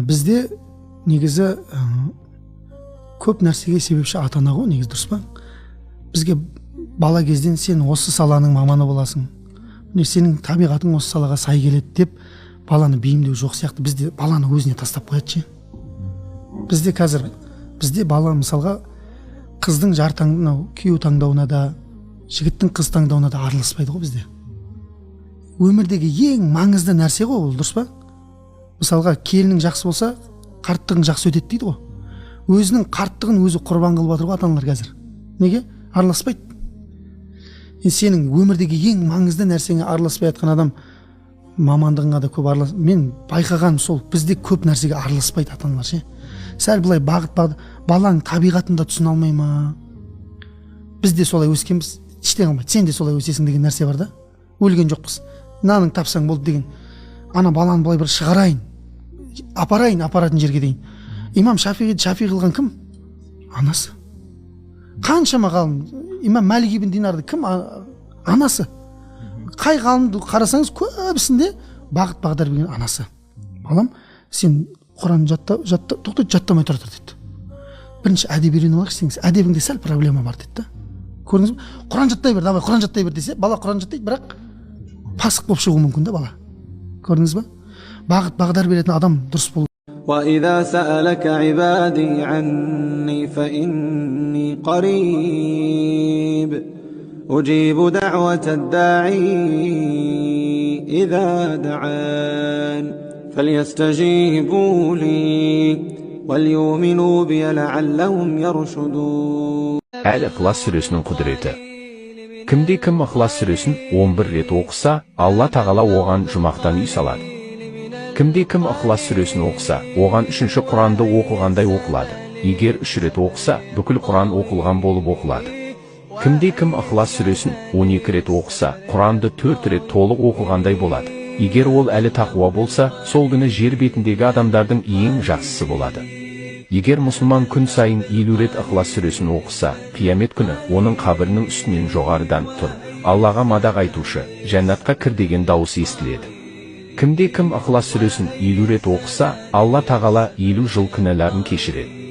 Бізде негізі көп нәрсеге себепші ата-ана ғой, негізі, дұрыс па? Бізге бала кезден сен осы саланың маманы боласың, сенің табиғатың осы салаға сай келеді деп баланы бейімдеу жоқ сияқты. Бізде баланы өзіне тастап қояды ше. Бізде бала мысалға қыздың күйеу таңдауына да, жігіттің қыз таңдауына да араласпайды ғой бізде. Өмірдегі ең маңызды нәрсе ғой ол, дұрыс па? Мысалға келінің жақсы болса, қарттығың жақсы өтеді дейді ғой. Өзінің қарттығын өзі құрбан қылып жатыр ғой ата-аналар қазір. Неге? Араласпайды. Сенің өмірдегі ең маңызды нәрсеңе араласпай жатқан адам мамандығыңа да көп аралас. Мен байқағаным сол, бізде көп нәрсеге араласпайды ата-аналар ше. Сәл былай балаң табиғатын да түсіне алмай ма? Бізде солай өскенбіз, іштен қалмайды. Сен де солай өсесің деген нәрсе бар да. Өлген жоқпыз. Наның тапсаң болды деген. Ана баланы былай бір шығарайын, апаратын жерге дейін. Имам Шафиғи қылған кім? Анасы. Қаншама ғалым, имам Малик ибн Динарды кім? Анасы. Қай ғалымды қарасаңыз көбісінде бағыт бағдар берген анасы. Балам, сен Құран жаттамай тұр дейді. Бірінші әдеп үйреніп алайық десеңіз, әдебіңде сәл проблема бар дейді. Көрдіңіз бе? Құран жаттай бер, давай Құран жаттай бер десе, бала Құран жаттайды, бірақ пасық болып шығуы мүмкін да бала. Көрдіңіз бе? Бағыт бағдар беретін адам дұрыс болу. وَإِذَا سَأَلَكَ عِبَادِي عَنِّي فَإِنِّي قَرِيبٌ أُجِيبُ دَعْوَةَ الدَّاعِي إِذَا دَعَانِ فَلْيَسْتَجِيبُوا لِي وَلْيُؤْمِنُوا بِي لَعَلَّهُمْ يَرْشُدُونَ. Әл-Ихлас сүресінің құдіреті. Кім Ихлас сүресін 11 рет оқыса, Алла тағала оған жұмақтан үй салады. Кім Ихлас сүресін оқыса, оған 3-ші Құранды оқығандай оқылады. Егер 3 рет оқыса, бүкіл Құран оқылған болып оқылады. Кім Ихлас сүресін 12 рет оқыса, Құранды 4 рет толық оқығандай болады. Егер ол әлі тақуа болса, сол күні жер бетіндегі адамдардың ең жақсысы болады. Егер мұсылман күн сайын 50 рет Ихлас сүресін оқыса, қиямет күні оның қабірінің үстінен жоғарыдан тұр, Аллаға мадақ айтушы, жәннатқа кір деген дауыс естіледі. Кім Ихлас сүресін 50 рет оқыса, Алла тағала 50 жыл күнәларын кешіреді.